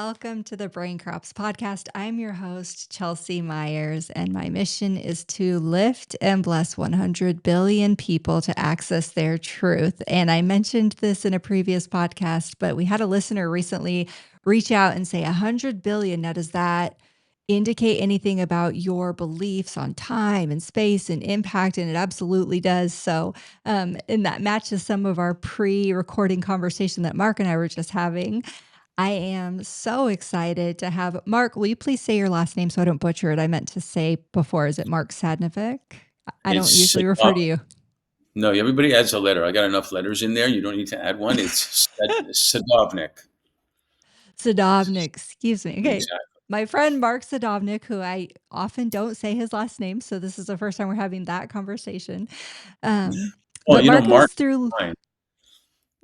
Welcome to the Brain Crops podcast. I'm your host, Chelsea Myers, and my mission is to lift and bless 100 billion people to access their truth. And I mentioned this in a previous podcast, but we had a listener recently reach out and say 100 billion. Now, does that indicate anything about your beliefs on time and space and impact? And it absolutely does. And that matches some of our pre-recording conversation that Mark and I were just having. I am so excited to have Mark. Will you please say your last name so I don't butcher it? I meant to say before, is it Mark Sadovnick? I don't It's usually refer to you. no, everybody adds a letter. I got enough letters in there. You don't need to add one. It's Sadovnick. Sadovnick, excuse me. Okay. Exactly. My friend Mark Sadovnick, who I often don't say his last name, so this is the first time we're having that conversation. Um, Oh, but Mark Mark is through is fine.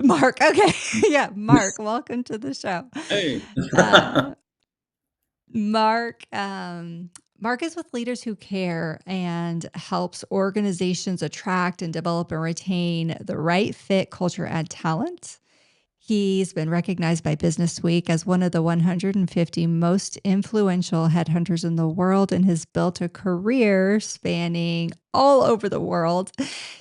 Mark. Okay. Yeah, Mark, welcome to the show. Hey. Uh, Mark, Mark is with Leaders Who Care and helps organizations attract and develop and retain the right fit, culture, and talent. He's been recognized by Business Week as one of the 150 most influential headhunters in the world and has built a career spanning all over the world.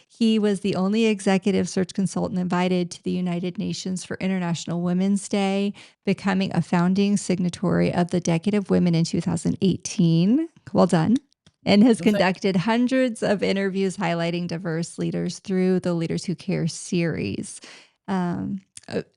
He was the only executive search consultant invited to the United Nations for International Women's Day, becoming a founding signatory of the Decade of Women in 2018. Well done. And has Well, thank conducted hundreds of interviews highlighting diverse leaders through the Leaders Who Care series. On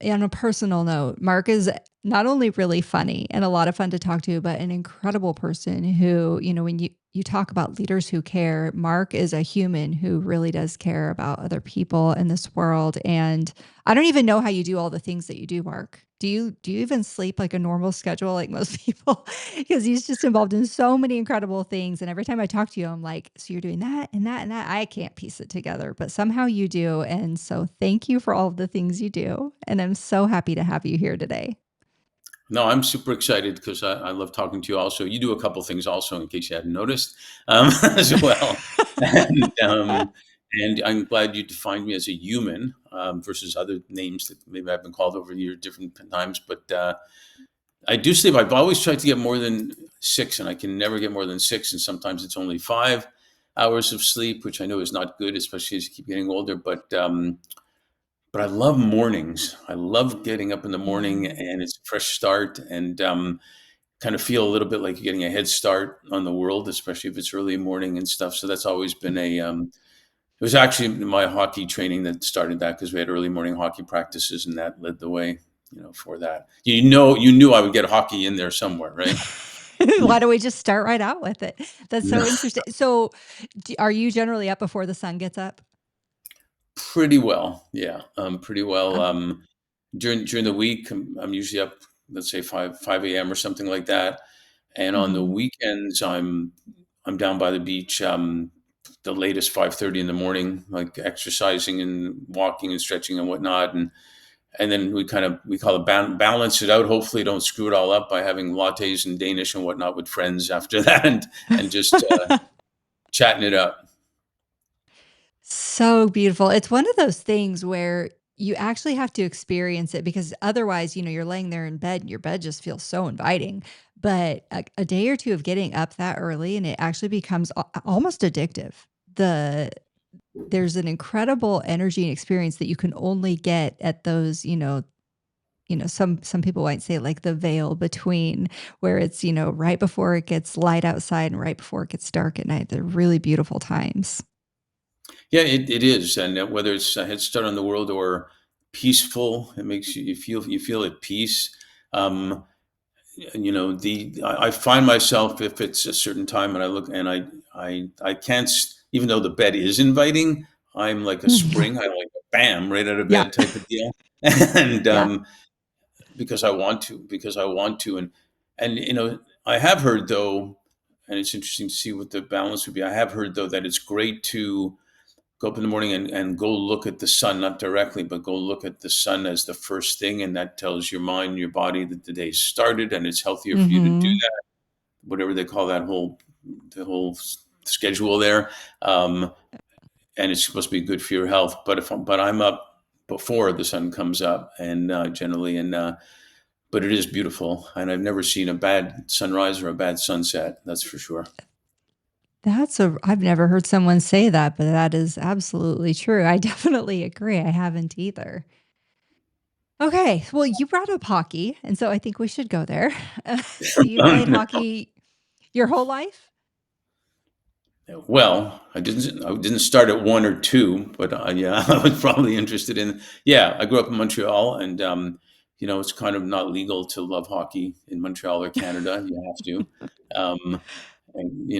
a personal note, Mark is not only really funny and a lot of fun to talk to, but an incredible person who, when you talk about leaders who care, Mark is a human who really does care about other people in this world. And I don't even know how you do all the things that you do, Mark. Do you even sleep like a normal schedule like most people? Because he's just involved in so many incredible things. And every time I talk to you, I'm like, so you're doing that and that and that. I can't piece it together, but somehow you do. And so thank you for all of the things you do. And I'm so happy to have you here today. No, I'm super excited because I love talking to you also. You do a couple things also, in case you hadn't noticed, as well. And, and I'm glad you defined me as a human versus other names that maybe I've been called over the years different times. But I do sleep. I've always tried to get more than 6, and I can never get more than 6. And sometimes it's only 5 hours of sleep, which I know is not good, especially as you keep getting older. But I love mornings. I love getting up in the morning, Mm. and it's a fresh start, and kind of feel a little bit like you're getting a head start on the world, especially if it's early morning and stuff. So that's always been it was actually my hockey training that started that, because we had early morning hockey practices, and that led the way, for that. You knew I would get hockey in there somewhere, right? Why don't we just start right out with it? That's so Yeah. interesting. So, are you generally up before the sun gets up? Pretty well, yeah, pretty well. Uh, During the week, I'm usually up, let's say 5 a.m. or something like that, and on the mhm. weekends, I'm down by the beach, the latest 5:30 in the morning, like exercising and walking and stretching and whatnot, and then we call it balance it out. Hopefully, don't screw it all up by having lattes and Danish and whatnot with friends after that, and just chatting it up. So beautiful. It's one of those things where you actually have to experience it because otherwise, you're laying there in bed and your bed just feels so inviting. But a day or two of getting up that early and it actually becomes almost addictive. The There's an incredible energy and experience that you can only get at those, some people might say like the veil between where it's, right before it gets light outside and right before it gets dark at night. They're really beautiful times. Yeah, it is, and whether it's a head start on the world or peaceful, it makes you feel at peace. Um, I find myself, if it's a certain time and I look and I can't even though the bed is inviting, I'm like a Yeah. spring. I like bam right out of Yeah. bed type of deal, and Yeah. because I want to, and I have heard though, and it's interesting to see what the balance would be. I have heard though that it's great to go up in the morning and go look at the sun, not directly, but go look at the sun as the first thing. And that tells your mind and your body that the day started, and it's healthier for you to do Mhm. that, whatever they call the whole schedule there. Um, and it's supposed to be good for your health. But I'm up before the sun comes up, and generally, and but it is beautiful, and I've never seen a bad sunrise or a bad sunset. That's for sure. I've never heard someone say that, but that is absolutely true. I definitely agree. I haven't either. Okay. Well, you brought up hockey, and so I think we should go there. So you played hockey your whole life? Well, I didn't start at 1 or 2, but, yeah, I was probably interested in yeah, I grew up in Montreal, and, it's kind of not legal to love hockey in Montreal or Canada. You have to. Um, and,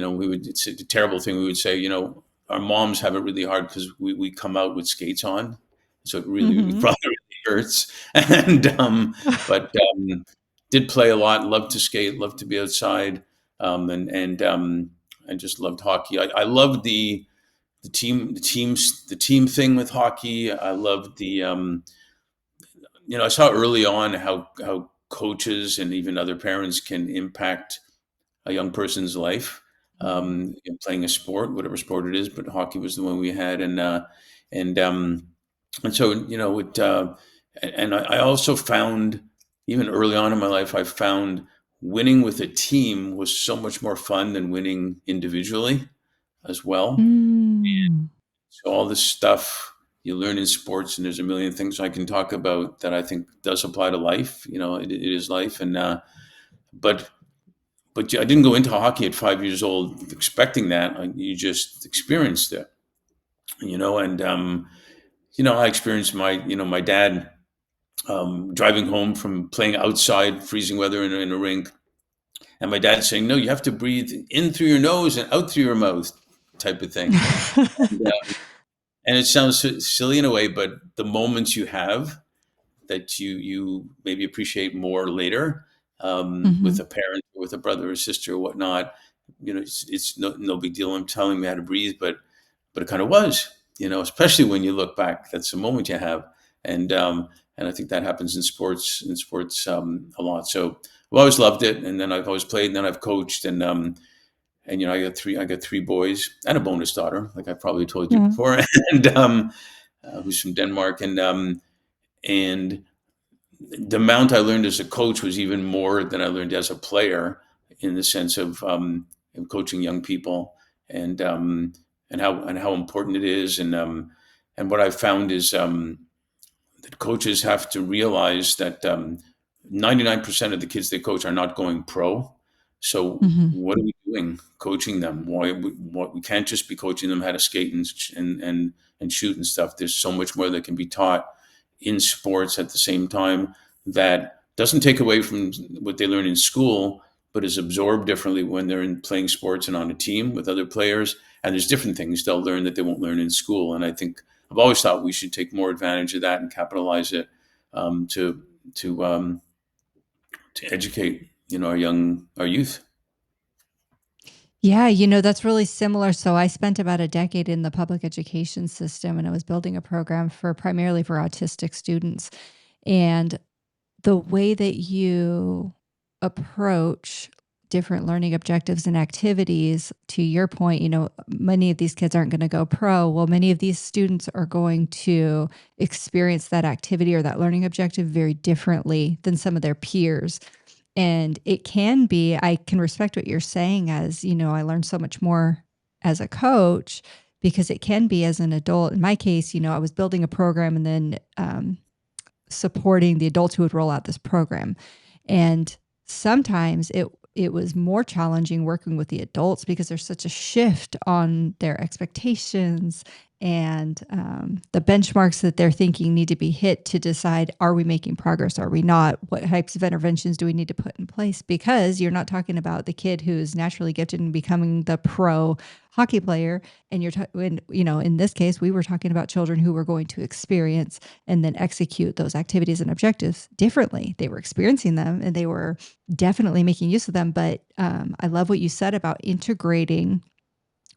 it's a terrible thing. We would say, our moms have it really hard because we come out with skates on. So it Mhm. probably really hurts. And, but, did play a lot, loved to skate, loved to be outside, and I just loved hockey. I loved the team thing with hockey. I loved I saw early on how coaches and even other parents can impact a young person's life, Mhm. in playing a sport, whatever sport it is. But hockey was the one we had, and um, and so I also found even early on in my life, I found winning with a team was so much more fun than winning individually as well. Mm. So all this stuff you learn in sports, and there's a million things I can talk about that I think does apply to life. It is life, and but I didn't go into hockey at 5 years old expecting that. You just experienced it, and I experienced my dad driving home from playing outside, freezing weather in a rink, and my dad saying, "No, you have to breathe in through your nose and out through your mouth," type of thing. And it sounds silly in a way, but the moments you have that you maybe appreciate more later, with Mhm. a parent, with a brother or sister or whatnot. It's no big deal. I'm telling me how to breathe, but it kind of was. Especially when you look back, that's a moment you have, and I think that happens in sports a lot. So I've always loved it, and then I've always played, and then I've coached, and I got three boys and a bonus daughter, like I probably told you Yeah. before, and who's from Denmark, and the amount I learned as a coach was even more than I learned as a player, in the sense of coaching young people, and how important it is, and what I've found is that coaches have to realize that 99% of the kids they coach are not going pro. So Mhm. what are we doing coaching them? We can't just be coaching them how to skate and shoot and stuff. There's so much more that can be taught in sports at the same time that doesn't take away from what they learn in school, but is absorbed differently when they're in playing sports and on a team with other players. And there's different things they'll learn that they won't learn in school. And I think I've always thought we should take more advantage of that and capitalize it, to to to educate our youth. Yeah, that's really similar. So I spent about a decade in the public education system, and I was building a program for primarily for autistic students. And the way that you approach different learning objectives and activities, to your point, many of these kids aren't going to go pro. Well, many of these students are going to experience that activity or that learning objective very differently than some of their peers. And it can be, I can respect what you're saying as, I learned so much more as a coach because it can be as an adult. In my case, I was building a program and then supporting the adults who would roll out this program. And sometimes it was more challenging working with the adults because there's such a shift on their expectations and the benchmarks that they're thinking need to be hit to decide, are we making progress, are we not, what types of interventions do we need to put in place, because you're not talking about the kid who's naturally gifted in becoming the pro hockey player, and in this case we were talking about children who were going to experience and then execute those activities and objectives differently. They were experiencing them and they were definitely making use of them. But I love what you said about integrating,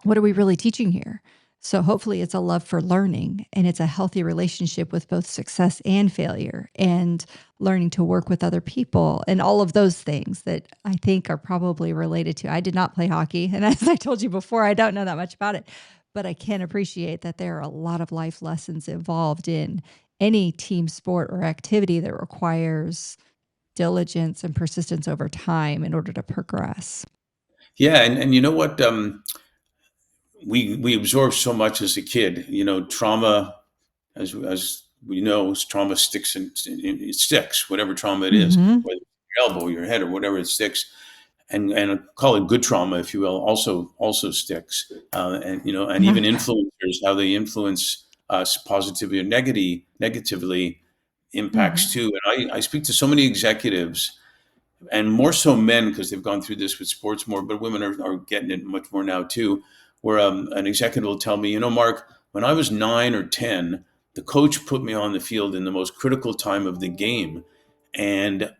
what are we really teaching here? So hopefully it's a love for learning and it's a healthy relationship with both success and failure and learning to work with other people and all of those things that I think are probably related to. I did not play hockey. And as I told you before, I don't know that much about it, but I can appreciate that there are a lot of life lessons involved in any team sport or activity that requires diligence and persistence over time in order to progress. Yeah, and you know what? We absorb so much as a kid. Trauma, as we know, trauma sticks and it sticks. Whatever trauma it is, Mhm. whether it's your elbow, your head, or whatever, it sticks. And call it good trauma, if you will, also sticks. And Yeah. even influencers, how they influence us positively or negatively impacts Mhm. too. And I speak to so many executives, and more so men, because they've gone through this with sports more, but women are getting it much more now too, where an executive will tell me, Mark, when I was 9 or 10, the coach put me on the field in the most critical time of the game, and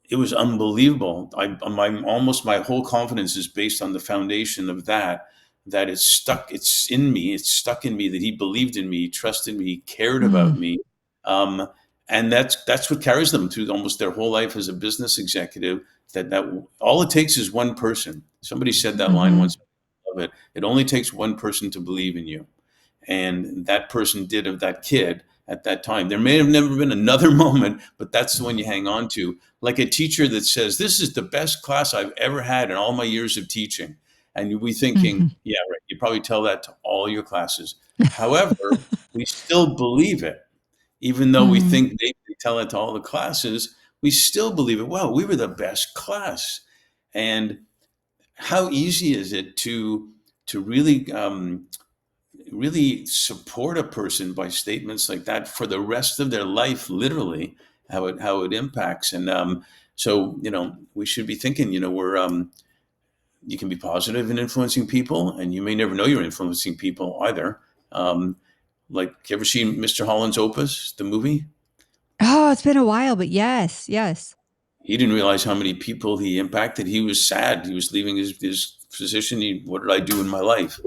it was unbelievable. My whole confidence is based on the foundation of that it's stuck in me that he believed in me, he trusted me, he cared about Mm. me. Um, and that's what carries them through almost their whole life as a business executive. That all it takes is one person. Somebody said that line Mhm. once. I love it. It only takes one person to believe in you, and that person did of that kid at that time. There may have never been another moment, but that's the one you hang on to. Like a teacher that says, "This is the best class I've ever had in all my years of teaching," and you'll be thinking, Mhm. "Yeah, right." You probably tell that to all your classes. However, we still believe it even though we Mhm. think they tell it to all the classes, we still believe it. Well, we were the best class. And how easy is it to really support a person by statements like that for the rest of their life, literally, how it impacts. And so, we should be thinking, we're you can be positive in influencing people, and you may never know you're influencing people either. Um, like, you ever seen Mr. Holland's Opus, the movie? Oh, it's been a while, but yes, yes. He didn't realize how many people he impacted. He was sad. He was leaving his position. What did I do in my life?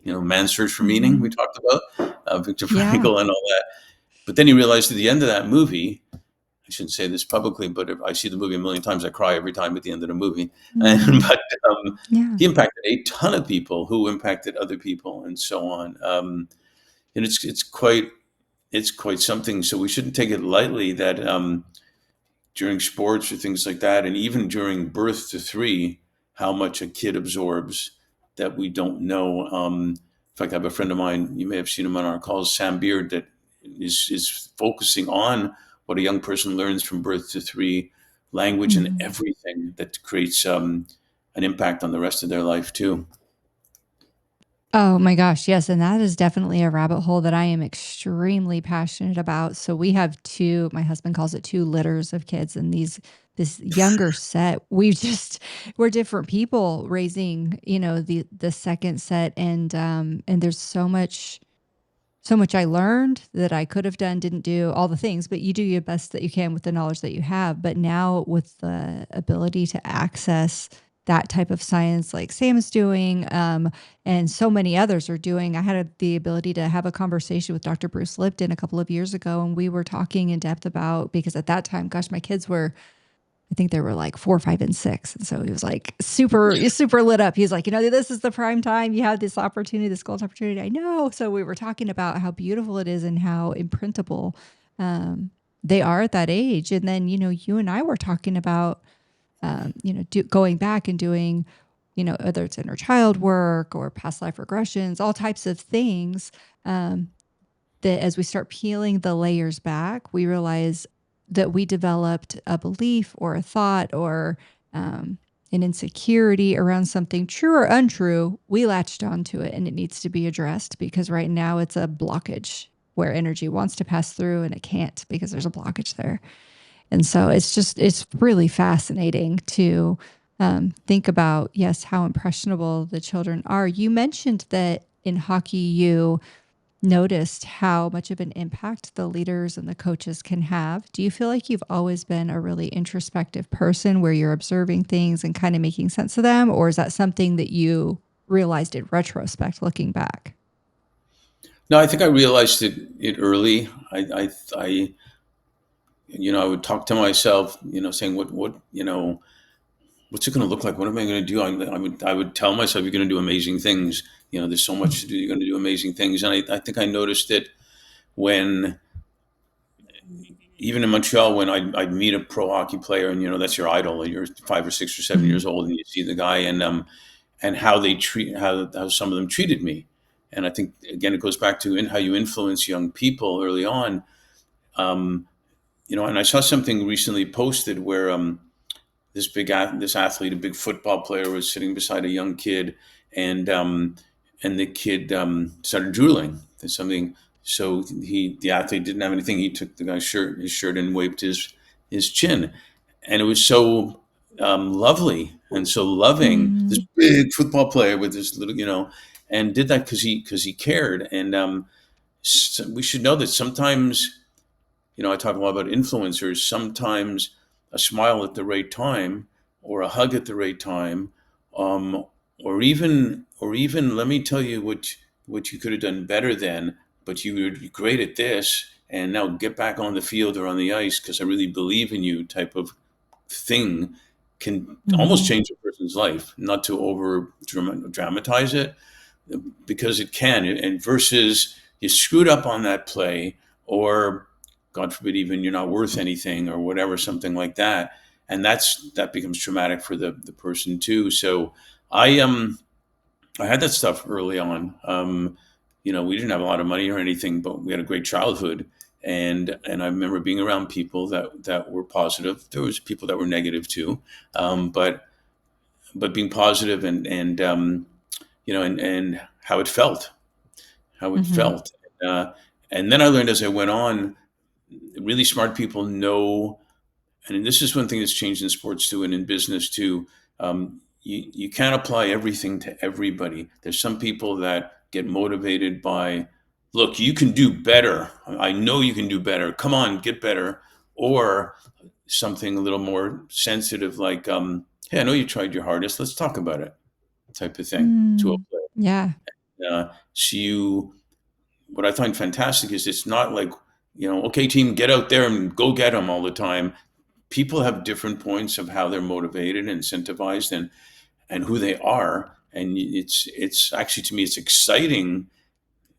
Man's Search for Meaning, we Mhm. talked about, Viktor Yeah. Frankl and all that. But then he realized at the end of that movie, I shouldn't say this publicly, but if I see the movie a million times, I cry every time at the end of the movie. And, Mm. but Yeah. he impacted a ton of people who impacted other people and so on. And it's quite something. So we shouldn't take it lightly that during sports or things like that, and even during birth to three, how much a kid absorbs that we don't know. In fact, I have a friend of mine, you may have seen him on our calls, Sam Beard, that is focusing on what a young person learns from birth to three, language and Mhm. everything that creates an impact on the rest of their life too. Oh my gosh, yes, and that is definitely a rabbit hole that I am extremely passionate about. So we have 2, my husband calls it 2 litters of kids, and this younger set, we're different people raising, the second set, and there's so much I learned that I could have done, didn't do, all the things, but you do your best that you can with the knowledge that you have. But now with the ability to access that type of science like Sam is doing, and so many others are doing, I had the ability to have a conversation with Dr. Bruce Lipton a couple of years ago, and we were talking in depth about, because at that time, gosh, my kids were, I think they were like 4, 5, and 6. And so he was like super lit up. He's like, this is the prime time. You have this opportunity, this gold opportunity. I know. So we were talking about how beautiful it is and how imprintable um, they are at that age. And then, you and I were talking about, going back and doing, whether it's inner child work or past life regressions, all types of things. Um, that as we start peeling the layers back, we realize that we developed a belief or a thought or um, an insecurity around something true or untrue. We latched onto it and it needs to be addressed because right now it's a blockage where energy wants to pass through and it can't because there's a blockage there. And so it's really fascinating to think about, yes, how impressionable the children are. You mentioned that in hockey, you noticed how much of an impact the leaders and the coaches can have. Do you feel like you've always been a really introspective person where you're observing things and kind of making sense of them? Or is that something that you realized in retrospect looking back? No, I think I realized it early. I would talk to myself, saying, what's it going to look like? What am I going to do? I would tell myself, you're going to do amazing things. There's so much to do. You're going to do amazing things. And I think I noticed it when even in Montreal, when I'd meet a pro hockey player, and that's your idol, and you're 5 or 6 or 7 years Mhm. old, and you see the guy, and how they treat how some of them treated me. And I think again it goes back to how you influence young people early on. Um, and I saw something recently posted where this athlete, a big football player, was sitting beside a young kid, and the kid started drooling. There's something. So the athlete didn't have anything. He took the guy's his shirt, and wiped his chin, and it was so lovely and so loving. This Mm. big football player with this little, and did that because he cared. And so we should know that sometimes, I talk a lot about influencers. Sometimes a smile at the right time, or a hug at the right time, um, or even let me tell you what you could have done better then, but you were great at this, and now get back on the field or on the ice because I really believe in you. Type of thing can almost Mhm. change a person's life. Not to over dramatize it, because it can. And versus you screwed up on that play, or God forbid, even you're not worth anything or whatever, something like that. And that becomes traumatic for the person too. So I had that stuff early on. We didn't have a lot of money or anything, but we had a great childhood. And I remember being around people that were positive. There was people that were negative too, but being positive, and how it Mhm. felt. Uh, and then I learned as I went on, really smart people know, and this is one thing that's changed in sports too, and in business too. You can't apply everything to everybody. There's some people that get motivated by, look, you can do better. I know you can do better. Come on, get better. Or something a little more sensitive, like, hey, I know you tried your hardest. Let's talk about it, type of thing to a Mm. player. Yeah. So what I find fantastic is it's not like, okay, team, get out there and go get them all the time. People have different points of how they're motivated and incentivized, and who they are. And it's actually, to me, it's exciting,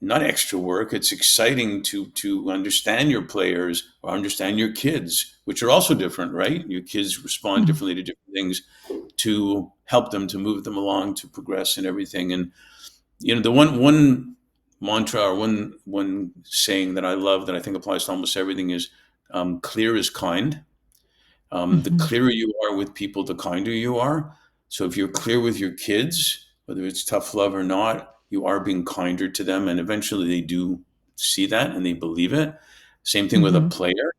not extra work. It's exciting to understand your players or understand your kids, which are also different, right? Your kids respond Mhm. differently to different things, to help them, to move them along, to progress and everything. And the one mantra, or one saying that I love, that I think applies to almost everything, is clear is kind. The Mhm. clearer you are with people, the kinder you are. So if you're clear with your kids, whether it's tough love or not, you are being kinder to them, and eventually they do see that and they believe it. Same thing with a Mhm. player.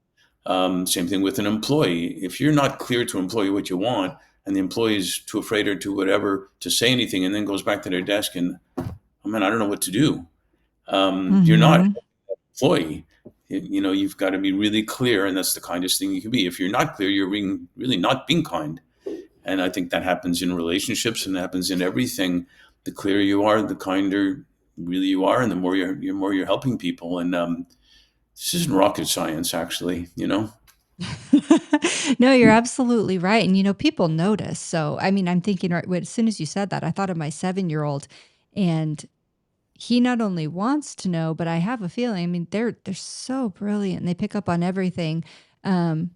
Same thing with an employee. If you're not clear to an employee what you want, and the employee is too afraid or too whatever to say anything, and then goes back to their desk and, oh man, I don't know what to do. You're not an Mhm. employee. You've got to be really clear, and that's the kindest thing you can be. If you're not clear, you're really not being kind. And I think that happens in relationships, and happens in everything. The clearer you are, the kinder really you are, and the more you're helping people. And this isn't rocket science, actually. No, you're absolutely right, and, people notice, so, I mean, I'm thinking right as soon as you said that, I thought of my 7-year-old, and he not only wants to know, but I have a feeling, I mean, they're so brilliant, and they pick up on everything, um,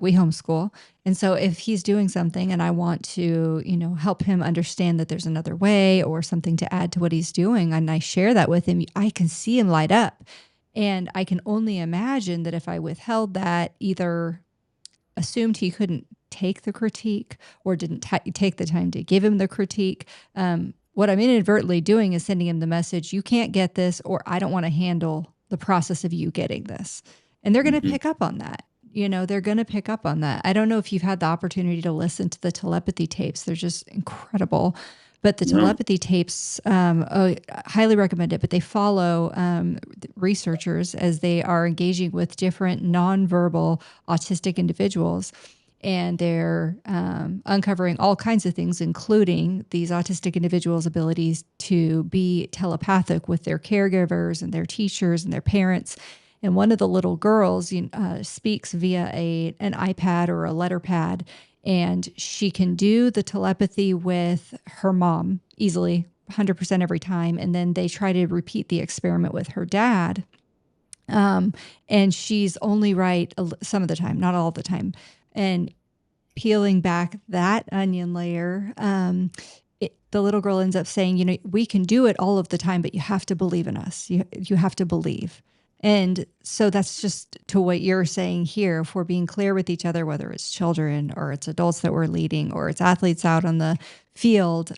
we homeschool, and so if he's doing something and I want to, help him understand that there's another way or something to add to what he's doing, and I share that with him, I can see him light up, and I can only imagine that if I withheld that, either assumed he couldn't take the critique or didn't take the time to give him the critique. What I'm inadvertently doing is sending him the message, you can't get this, or I don't want to handle the process of you getting this. And they're going to Hmm. pick up on that. They're going to pick up on that. I don't know if you've had the opportunity to listen to the telepathy tapes. They're just incredible. But the No. telepathy tapes, highly recommend it. But they follow researchers as they are engaging with different nonverbal autistic individuals. And they're uncovering all kinds of things, including these autistic individuals' abilities to be telepathic with their caregivers and their teachers and their parents. And one of the little girls speaks via an iPad or a letter pad, and she can do the telepathy with her mom easily, 100% every time. And then they try to repeat the experiment with her dad, Um, and she's only right some of the time, not all the time. And peeling back that onion layer, the little girl ends up saying, you know, we can do it all of the time, but you have to believe in us. You have to believe. And so that's just to what you're saying here. If we're being clear with each other, whether it's children or it's adults that we're leading or it's athletes out on the field,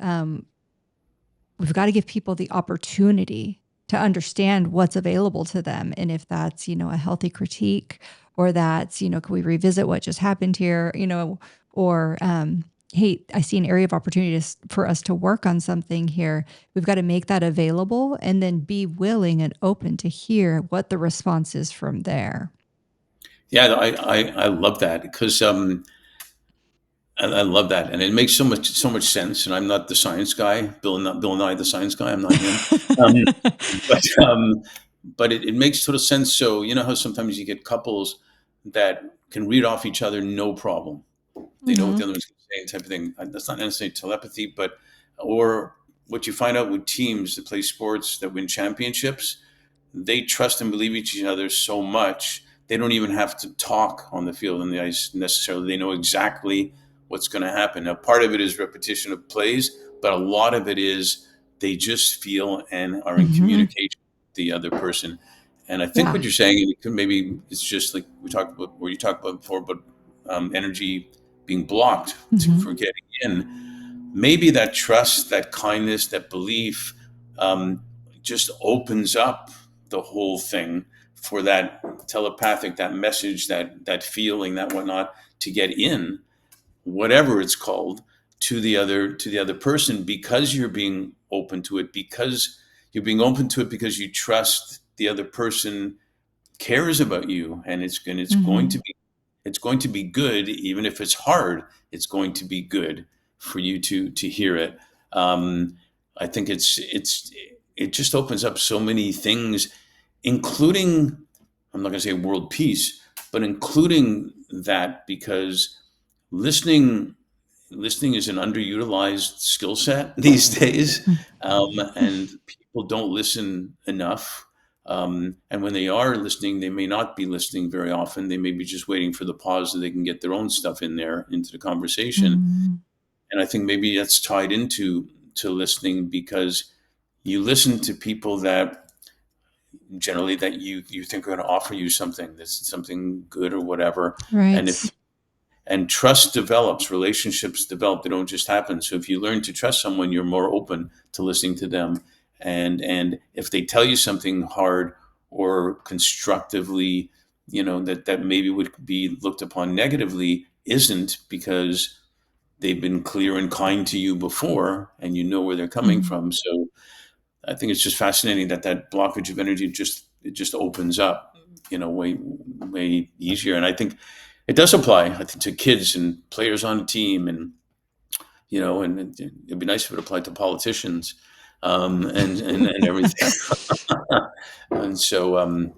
we've got to give people the opportunity to understand what's available to them. And if that's, you know, a healthy critique, or that's, you know, can we revisit what just happened here, you know, or, hey, I see an area of opportunity for us to work on something here. We've got to make that available and then be willing and open to hear what the response is from there. Yeah, I love that because I love that, and it makes so much sense. And I'm not the science guy, Bill Nye the science guy. I'm not him, um, but it makes total sense. So you know how sometimes you get couples that can read off each other, no problem. They know what Mm-hmm. the other one's saying, type of thing. That's not necessarily telepathy, but or what you find out with teams that play sports that win championships, they trust and believe each other so much they don't even have to talk on the field and the ice necessarily. They know exactly what's going to happen. Now, part of it is repetition of plays, but a lot of it is they just feel and are in Mm-hmm. communication with the other person. And I think Yeah. what you're saying, and it could, maybe it's just like we talked about, or you talked about before, but energy being blocked Mm-hmm. for getting in. Maybe that trust, that kindness, that belief um, just opens up the whole thing for that telepathic, that message, that feeling, that whatnot, to get in, whatever it's called, to the other person, because you're being open to it, because you're being open to it because you trust the other person cares about you, and Mm-hmm. it's going to be good, even if it's hard. It's going to be good for you to hear it. I think it just opens up so many things, including, I'm not going to say world peace, but including that, because listening listening is an underutilized skill set these days, and people don't listen enough. And when they are listening, they may not be listening very often. They may be just waiting for the pause so they can get their own stuff in there into the conversation. Mm-hmm. And I think maybe that's tied into to listening, because you listen to people that generally that you think are going to offer you something that's something good or whatever. And if Right. and trust develops, relationships develop, they don't just happen. So if you learn to trust someone, you're more open to listening to them. And if they tell you something hard or constructively, that maybe would be looked upon negatively, isn't, because they've been clear and kind to you before and you know where they're coming Mm-hmm. from. So I think it's just fascinating that blockage of energy just opens up, way easier. And I think it does apply, I think, to kids and players on a team, and it'd be nice if it applied to politicians, and everything. And so,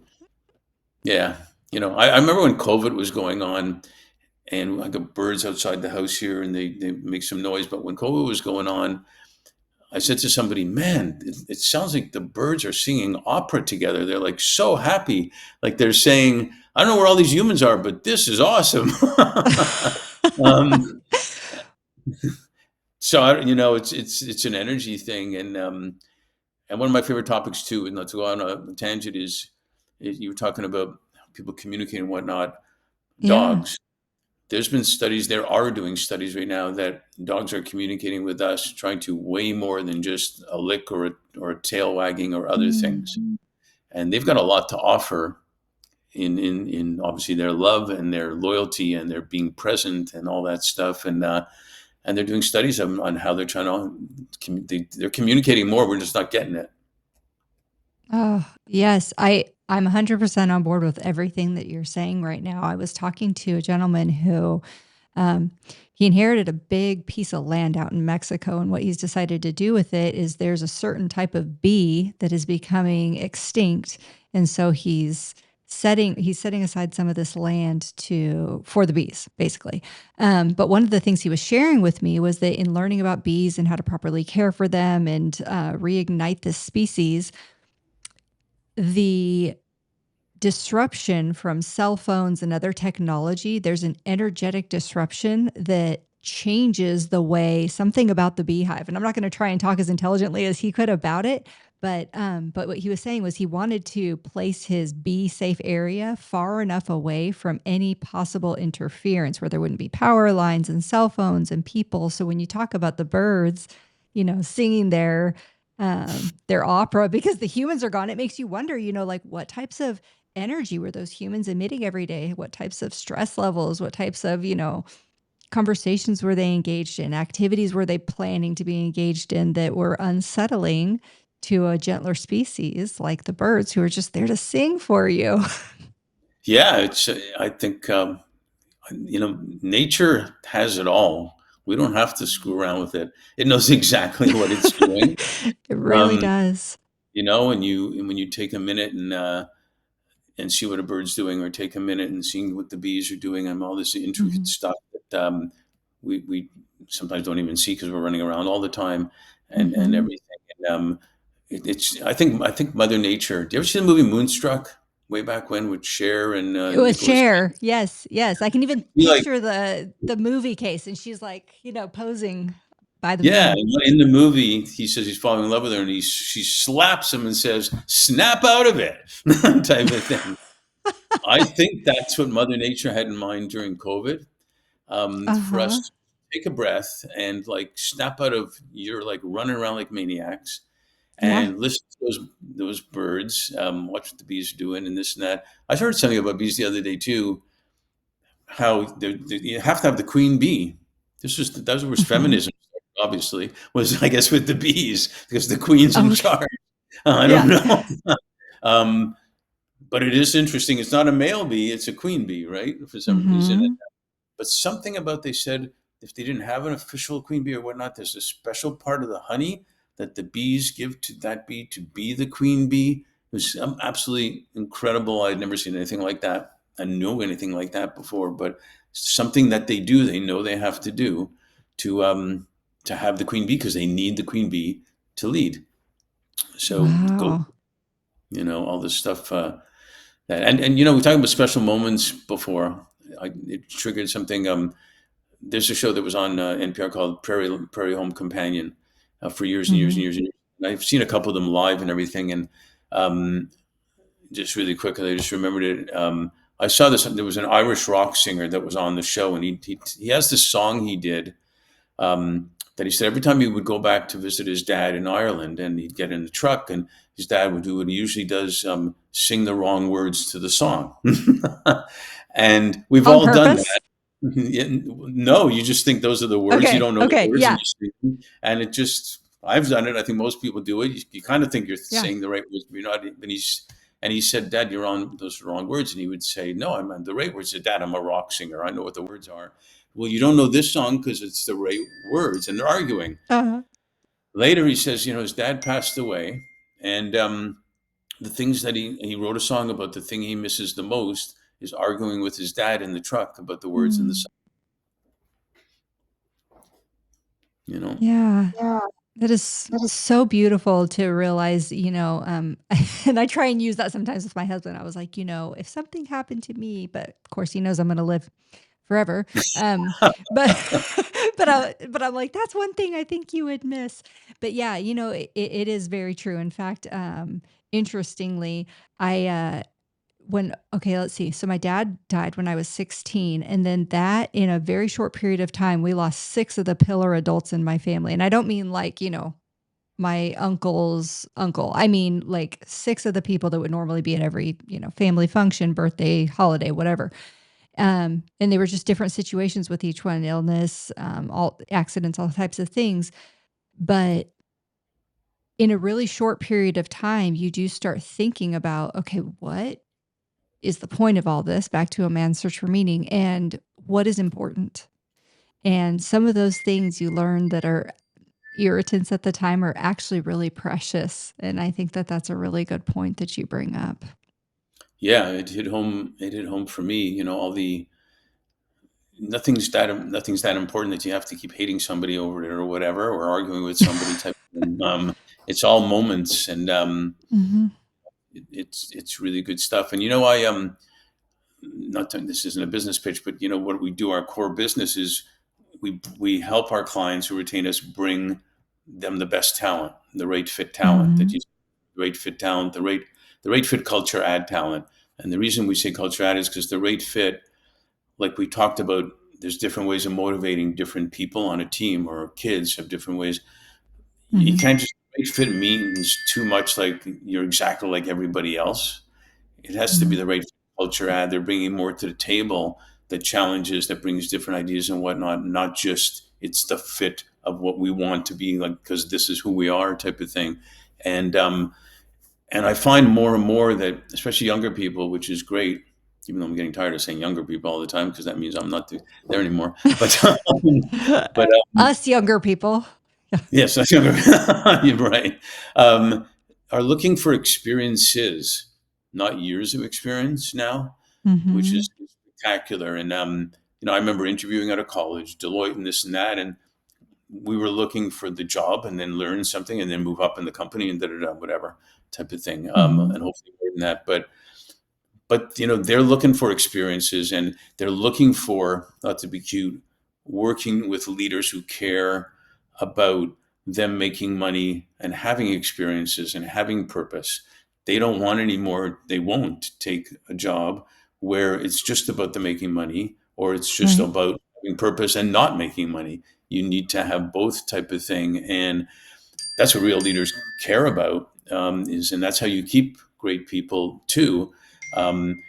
yeah, I remember when COVID was going on, and I got birds outside the house here, and they make some noise. But when COVID was going on, I said to somebody, "Man, it sounds like the birds are singing opera together. They're like so happy, like they're saying, I don't know where all these humans are, but this is awesome." um, so it's an energy thing, and one of my favorite topics too, and not to go on a tangent, is you were talking about people communicating and whatnot. Yeah. Dogs. There are doing studies right now that dogs are communicating with us, trying to way more than just a lick or a tail wagging or other Mm. things. And they've got a lot to offer in obviously their love and their loyalty and their being present and all that stuff. And they're doing studies on how they're trying they're communicating more. We're just not getting it. Oh, yes. I'm 100% on board with everything that you're saying right now. I was talking to a gentleman who um, he inherited a big piece of land out in Mexico, and what he's decided to do with it is there's a certain type of bee that is becoming extinct, and so he's setting aside some of this land to for the bees, basically. But one of the things he was sharing with me was that in learning about bees and how to properly care for them and reignite this species, the disruption from cell phones and other technology, there's an energetic disruption that changes the way something about the beehive. And I'm not going to try and talk as intelligently as he could about it, but what he was saying was he wanted to place his bee safe area far enough away from any possible interference where there wouldn't be power lines and cell phones and people. So when you talk about the birds, singing their opera because the humans are gone, it makes you wonder, like what types of energy were those humans emitting every day? What types of stress levels? What types of, conversations were they engaged in? Activities were they planning to be engaged in that were unsettling to a gentler species like the birds who are just there to sing for you? Yeah, I think, nature has it all. We don't have to screw around with it. It knows exactly what it's doing. It really Um, does. and when you take a minute and see what a bird's doing, or take a minute and seeing what the bees are doing, and all this intricate Hmm. stuff that we sometimes don't even see because we're running around all the time, and Hmm. everything. And I think Mother Nature. Do you ever see the movie Moonstruck way back when with Cher and It was Nicolas Cher. Cage? Yes, yes. I can even He like picture the movie case, and she's like, posing by the Yeah, moon. and in the movie, he says he's falling in love with her, and she slaps him and says, "Snap out of it," type of thing. I think that's what Mother Nature had in mind during COVID, Uh for us huh. to take a breath and like snap out of you're like running around like maniacs Yeah. and listen to those birds, watch what the bees are doing and this and that. I heard something about bees the other day too. How you have to have the queen bee. That was where Hmm. feminism started, obviously, was I guess with the bees because the queen's in Okay. charge. I don't Yeah. know. um, but it is interesting. It's not a male bee; it's a queen bee, right? For some reason, Hmm. but something about they said if they didn't have an official queen bee or whatnot, there's a special part of the honey that the bees give to that bee to be the queen bee. It was absolutely incredible. I'd never seen anything like that. I know anything like that before, but something that they do, they know they have to do to have the queen bee because they need the queen bee to lead. So go, Wow. all this stuff. And we talked about special moments before. It triggered something. There's a show that was on NPR called Prairie Home Companion for years and years and Hmm. years and years. And I've seen a couple of them live and everything. And um, just really quickly, I just remembered it. I saw this. There was an Irish rock singer that was on the show, and he has this song he did that he said every time he would go back to visit his dad in Ireland, and he'd get in the truck, and his dad would do what he usually does: sing the wrong words to the song. And we've On all done purpose? that. Yeah, no, you just think those are the words. You Okay. don't know the Okay. words, and Yeah. you sing them. And it just, I've done it. I think most people do it. You kind of think you're Yeah. saying the right words, but you're not. And he said, "Dad, you're on those wrong words." And he would say, "No, I'm on the right words." He said, "Dad, I'm a rock singer. I know what the words are." Well, you don't know this song because it's the right words, and they're arguing. Uh-huh. Later, he says, his dad passed away, and the things that he wrote a song about. The thing he misses the most is arguing with his dad in the truck about the words in the Mm. song. You know. Yeah. Yeah. That is so beautiful to realize, and I try and use that sometimes with my husband. I was like, if something happened to me, but of course he knows I'm going to live forever. Um, but but I'm like, that's one thing I think you would miss. But yeah, it is very true. In fact, interestingly, I when okay, let's see. So my dad died when I was 16, and then that in a very short period of time, we lost six of the pillar adults in my family. And I don't mean like, my uncle's uncle. I mean like six of the people that would normally be at every, family function, birthday, holiday, whatever. And they were just different situations with each one, illness, all accidents, all types of things. But in a really short period of time, you do start thinking about, okay, what is the point of all this? Back to a man's search for meaning, and what is important. And some of those things you learn that are irritants at the time are actually really precious. And I think that that's a really good point that you bring up. Yeah, it hit home. It hit home for me. All the nothing's that important that you have to keep hating somebody over it or whatever, or arguing with somebody type of thing. It's all moments, and Mhm. it's really good stuff. And not to, this isn't a business pitch, but what we do, our core business is we help our clients who retain us bring them the best talent, the right fit talent that Mhm. you, the right fit talent, the right fit culture add talent. And the reason we say culture add is because the right fit, like we talked about, there's different ways of motivating different people on a team, or kids have different ways. You Mhm. can't just right fit means too much like you're exactly like everybody else. It has to be Mhm. the right culture add. They're bringing more to the table that challenges, that brings different ideas and whatnot, not just it's the fit of what we want to be like because this is who we are type of thing. And and I find more and more that, especially younger people, which is great, even though I'm getting tired of saying younger people all the time because that means I'm not there anymore. But but Us younger people. Yeah. yes, that's younger. You're right. Um, are looking for experiences, not years of experience now, which Mhm. is spectacular. And I remember interviewing at a college, Deloitte, and this and that, and we were looking for the job and then learn something and then move up in the company and da da da whatever type of thing, Mhm. and hopefully more than that. But they're looking for experiences, and they're looking for, not to be cute, working with leaders who care about them making money and having experiences and having purpose. They don't want anymore, they won't take a job where it's just about the making money, or it's just Right. about having purpose and not making money. You need to have both type of thing, and that's what real leaders care about. And that's how you keep great people too. Um,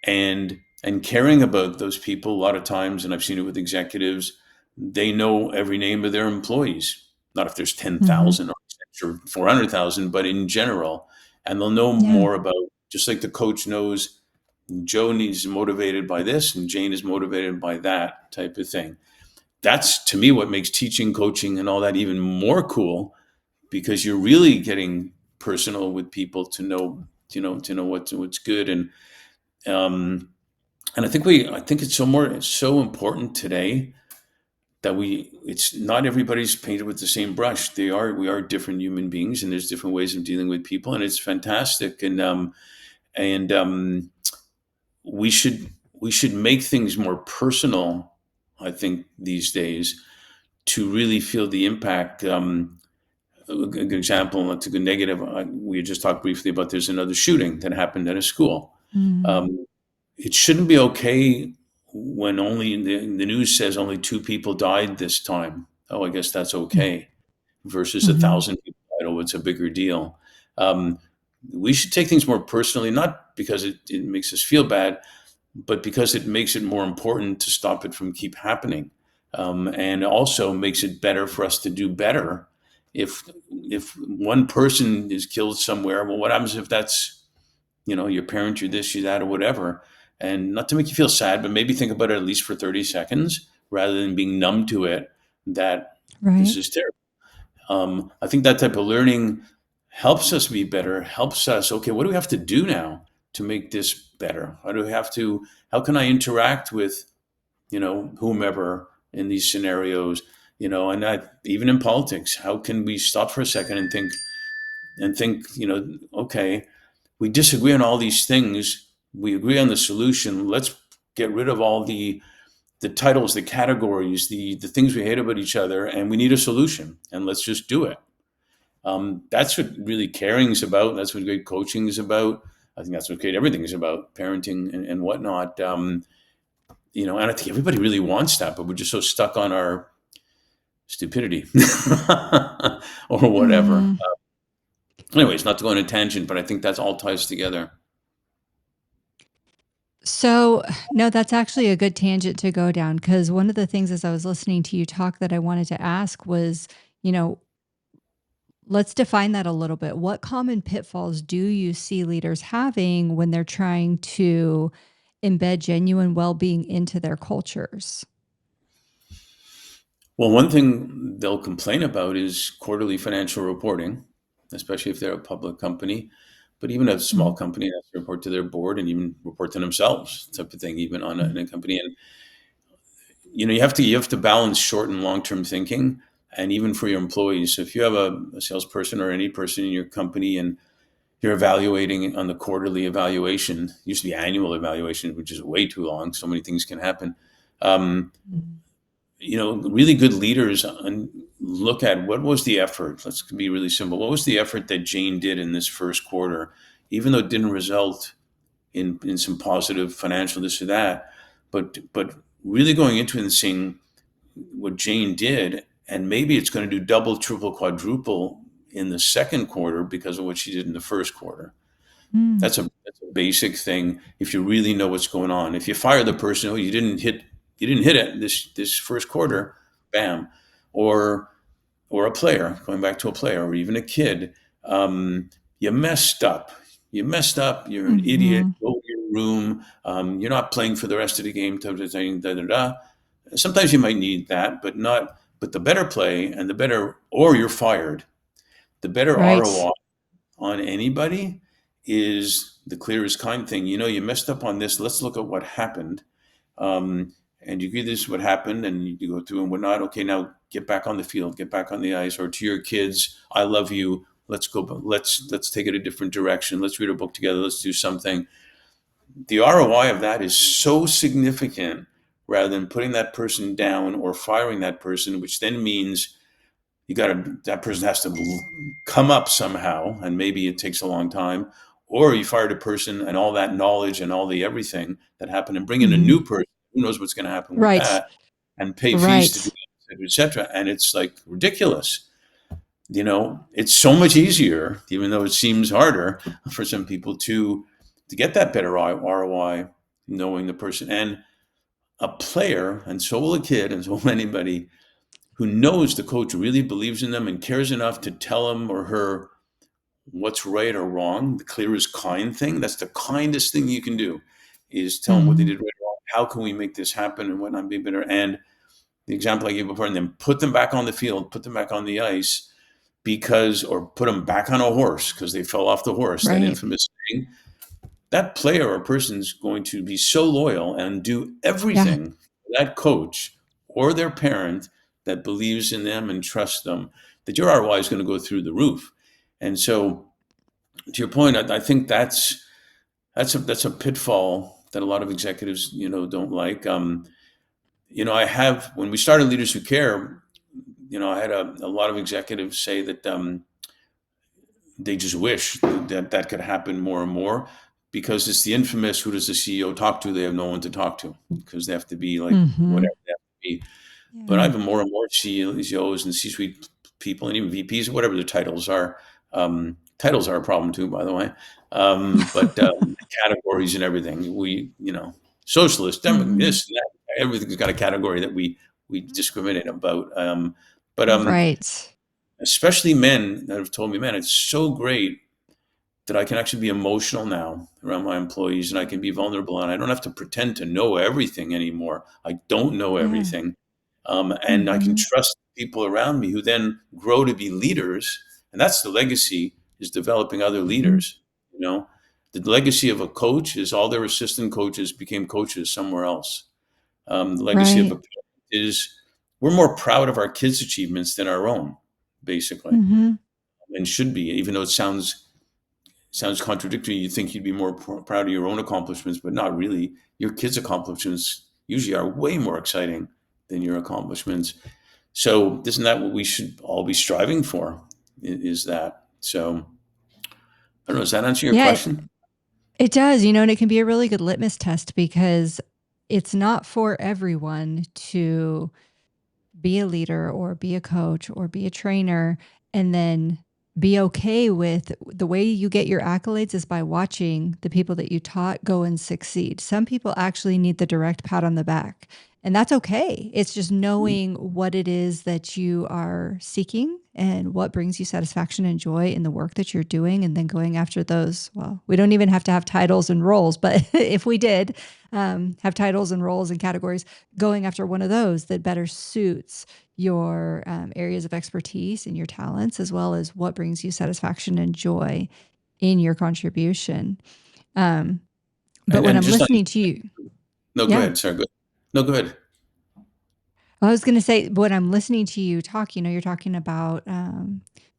and caring about those people, a lot of times, and I've seen it with executives, they know every name of their employees. Not if there's Mhm. 10,000 or 400,000, but in general. And they'll know Yeah. more about, just like the coach knows Joe needs motivated by this and Jane is motivated by that type of thing. That's to me what makes teaching, coaching, and all that even more cool, because you're really getting personal with people to know, what's good. Um, and I think it's so important today that it's not everybody's painted with the same brush. We are different human beings, and there's different ways of dealing with people, and it's fantastic. And we should make things more personal. I think these days, to really feel the impact. A good example, not to go negative. We just talked briefly about there's another shooting that happened at a school. Mhm. Um, it shouldn't be okay when only the news says only two people died this time. Oh, I guess that's okay. Versus a Mhm. thousand people died. Oh, it's a bigger deal. Um, we should take things more personally, not because it makes us feel bad, but because it makes it more important to stop it from keep happening, and also makes it better for us to do better. If one person is killed somewhere, well, what happens if that's your parent, your this, your that, or whatever? And not to make you feel sad, but maybe think about it at least for 30 seconds rather than being numb to it. That this Right. is terrible. I think that type of learning helps us be better, helps us, okay, what do we have to do now to make this better? How can I interact with, whomever in these scenarios, and that even in politics, how can we stop for a second and think, okay, we disagree on all these things. We agree on the solution. Let's get rid of all the titles, the categories, the things we hate about each other, and we need a solution. And let's just do it. That's what really caring is about. That's what great coaching is about. I think that's what great everything is about, parenting and whatnot. And I think everybody really wants that, but we're just so stuck on our stupidity or whatever. Mhm. Anyways, not to go on a tangent, but I think that's all ties together. So, no, that's actually a good tangent to go down because one of the things as I was listening to you talk that I wanted to ask was, you know, let's define that a little bit. What common pitfalls do you see leaders having when they're trying to embed genuine well-being into their cultures? Well, one thing they'll complain about is quarterly financial reporting, especially if they're a public company. But even a small Mhm. company has to report to their board and even report to themselves, type of thing, even in a company. And you have to balance short and long term thinking, and even for your employees. So if you have a salesperson or any person in your company, and you're evaluating on the quarterly evaluation. It used to be annual evaluation, which is way too long. So many things can happen. Um, Mhm. really good leaders look at what was the effort. Let's be really simple. What was the effort that Jane did in this first quarter, even though it didn't result in some positive financial this or that, but really going into it and seeing what Jane did, and maybe it's going to do double, triple, quadruple in the second quarter because of what she did in the first quarter. Mm. That's a basic thing. If you really know what's going on, if you fire the person, oh, you didn't hit it this first quarter, bam, or or a player, going back to a player, or even a kid, you messed up. You messed up. You're an idiot. Mhm. Go to your room. You're not playing for the rest of the game. Da, da, da, da, da. Sometimes you might need that, but not. But the better play and the better, or you're fired. The better Right. ROI on anybody is the clear as kind thing. You know, you messed up on this. Let's look at what happened. Um, and you give this what happened, and you go through and whatnot. Okay, now get back on the field, get back on the ice, or to your kids, I love you. Let's go. Let's take it a different direction. Let's read a book together. Let's do something. The ROI of that is so significant, rather than putting that person down or firing that person, which then means you got to that person has to come up somehow, and maybe it takes a long time, or you fired a person and all that knowledge and all the everything that happened, and bring in a Mhm. new person who knows what's going to happen with Right. that, and pay fees to do Right. it, etc. And it's like ridiculous. It's so much easier, even though it seems harder for some people to get that better ROI, knowing the person. And a player, and so will a kid, and so will anybody who knows the coach really believes in them and cares enough to tell him or her what's right or wrong, the clear is kind thing. That's the kindest thing you can do, is tell them what they Mhm. did right or wrong. How can we make this happen and whatnot be better? And the example I gave before, and then put them back on the field, put them back on the ice or put them back on a horse because they fell off the horse, that Right. infamous thing. That player or person's going to be so loyal and do Yeah. everything for that coach or their parent that believes in them and trusts them, that your ROI is going to go through the roof. And so, to your point, I think that's a pitfall that a lot of executives don't like. I have when we started Leaders Who Care, I had a lot of executives say that they just wish that that could happen more and more, because it's the infamous, who does the CEO talk to? They have no one to talk to because they have to be like Mhm. whatever they have to be. But I Yeah. have more and more CEOs and C-suite people and even VPs, whatever their titles are. Titles are a problem too, by the way. But categories and everything. Socialist, Democrat, Mhm. this, and that, everything's got a category that we discriminate about. But Right. especially men that have told me, man, it's so great that I can actually be emotional now around my employees, and I can be vulnerable, and I don't have to pretend to know everything anymore. I don't know Yeah. everything. And I can Mhm. trust people around me who then grow to be leaders. And that's the legacy, is developing other Mhm. leaders. You know, the legacy of a coach is all their assistant coaches became coaches somewhere else. The legacy of a Right. parent is we're more proud of our kids' achievements than our own, basically, Mhm. and should be, even though it sounds contradictory. You think you'd be more proud of your own accomplishments, but not really. Your kids' accomplishments usually are way more exciting than your accomplishments. So, isn't that what we should all be striving for? Is that so? I don't know. Does that answer your Yeah, question? it does, and it can be a really good litmus test because it's not for everyone to be a leader or be a coach or be a trainer and then be okay with the way you get your accolades is by watching the people that you taught go and succeed. Some people actually need the direct pat on the back, and that's okay. It's just knowing what it is that you are seeking and what brings you satisfaction and joy in the work that you're doing, and then going after those. Well, we don't even have to have titles and roles, but if we did have titles and roles and categories, going after one of those that better suits your areas of expertise and your talents, as well as what brings you satisfaction and joy in your contribution. Um, but when And I'm just on, listening to you, no, go yeah, ahead. Sorry, go. No, go ahead. I was going to say, when I'm listening to you talk, you're talking about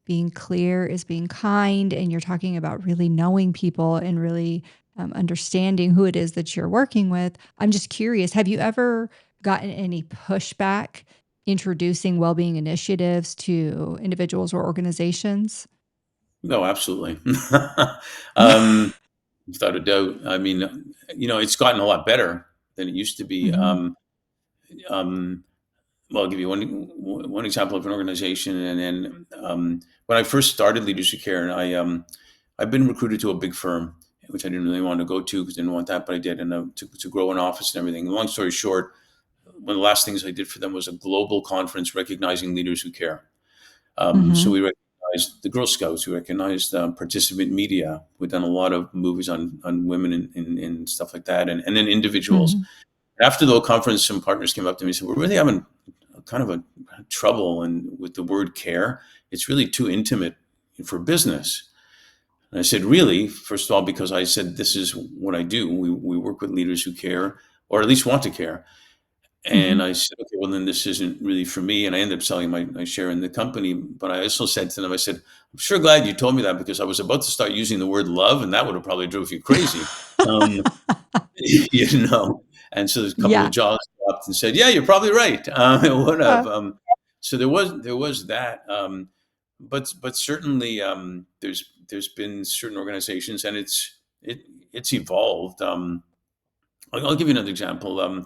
being clear is being kind, and you're talking about really knowing people and really understanding who it is that you're working with. I'm just curious, have you ever gotten any pushback introducing well-being initiatives to individuals or organizations? No, absolutely. Um, Without a doubt. I mean, it's gotten a lot better than it used to be. Hmm. Um, well, I'll give you one example of an organization, and then when I first started Leadership Care, and I've been recruited to a big firm, which I didn't really want to go to because I didn't want that, but I did, and to grow an office and everything. Long story short, one of the last things I did for them was a global conference recognizing leaders who care. So Hmm. we recognized the Girl Scouts, we recognized participant media. We've done a lot of movies on women and stuff like that, and then individuals. Hmm. After the whole conference, some partners came up to me and said, "We're really having kind of a trouble and with the word care. It's really too intimate for business." And I said, "Really?" First of all, because I said, "This is what I do. We work with leaders who care, or at least want to care." And Hmm. I said, "Okay, well, then this isn't really for me." And I ended up selling my share in the company. But I also said to them, I said, "I'm sure glad you told me that because I was about to start using the word love, and that would have probably drove you crazy." Um, you know, and so there's a couple Yeah. of jaws dropped and said, "Yeah, you're probably right." It would have. Uh, So there was that, but certainly there's been certain organizations, and it's evolved. I'll give you another example.